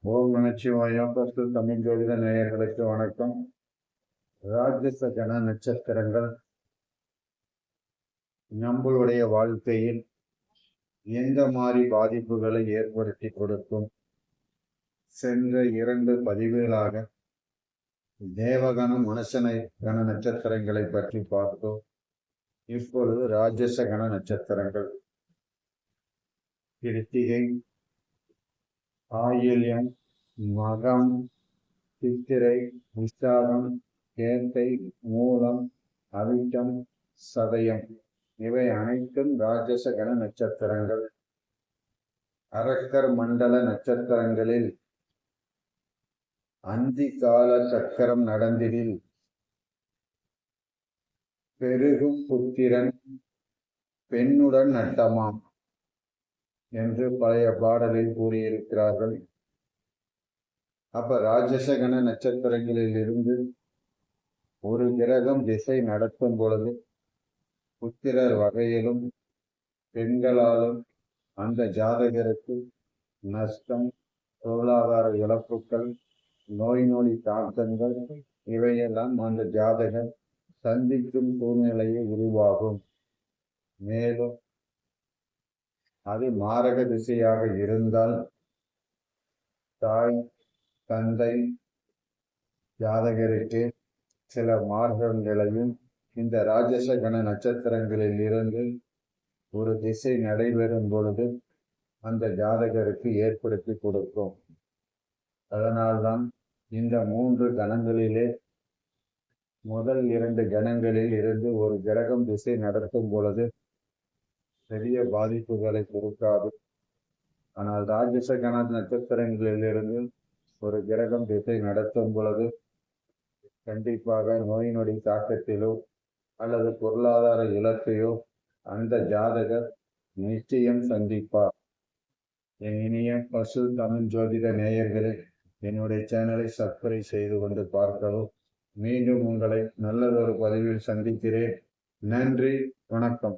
ஓம் நமச்சிவாயம். தமிழ் ஜோதிட நேயர்களுக்கு வணக்கம். ராஜச கண நட்சத்திரங்கள் நம்மளுடைய வாழ்க்கையில் எந்த மாதிரி பாதிப்புகளை ஏற்படுத்தி கொடுக்கும்? சென்ற 2 பதிவுகளாக தேவகணம் மனுஷனை கண நட்சத்திரங்களை பற்றி பார்த்தோம். இப்பொழுது ராஜச கண நட்சத்திரங்கள் கிருத்திகை, ஆயில்யம், மகம், சித்திரை, விசாகம், கேட்டை, மூலம், அவிட்டம், சதயம் இவை அனைத்தும் ராஜச கண நட்சத்திரங்கள். அரக்கர் மண்டல நட்சத்திரங்களில் அந்தி கால சக்கரம் நடந்திடில் பெருகும் புத்திரன் பெண்ணுடன் நட்டமாம் என்று பழைய பாடலில் கூறியிருக்கிறார்கள். அப்ப ராஜசகன நட்சத்திரங்களில் இருந்து ஒரு கிரகம் திசை நடத்தும் பொழுது புத்திரர் வகையிலும் பெண்களாலும் அந்த ஜாதகருக்கு நஷ்டம், பொருளாதார இழப்புகள், நோய் நொடி தாக்கங்கள் இவையெல்லாம் அந்த ஜாதகர் சந்திக்கும் சூழ்நிலையை உருவாகும். மேலும் அது மாரக திசையாக இருந்தால் தாய் தந்தை ஜாதகருக்கு சில மார்க்கங்களையும் இந்த ராஜச கண நட்சத்திரங்களில் இருந்து ஒரு திசை நடைபெறும் பொழுது அந்த ஜாதகருக்கு ஏற்படுத்தி கொடுக்கும். அதனால்தான் இந்த 3 கணங்களிலே முதல் 2 கணங்களில் இருந்து ஒரு கிரகம் திசை நடத்தும் பொழுது பெரிய பாதிப்புகளை கொடுக்காது. ஆனால் ராஜச கண நட்சத்திரங்களில் இருந்து ஒரு கிரகம் திசை நடத்தும் பொழுது கண்டிப்பாக நோய் நொடி தாக்கத்திலோ அல்லது பொருளாதார இழப்பையோ அந்த ஜாதகர் நிச்சயம் சந்திப்பார். என் இனிய தமிழ் ஜோதிட நேயர்களே, என்னுடைய சேனலை சப்ஸ்கிரைப் செய்து கொண்டு பார்க்கவும். மீண்டும் உங்களை நல்லதொரு பதிவில் சந்திக்கிறேன். நன்றி, வணக்கம்.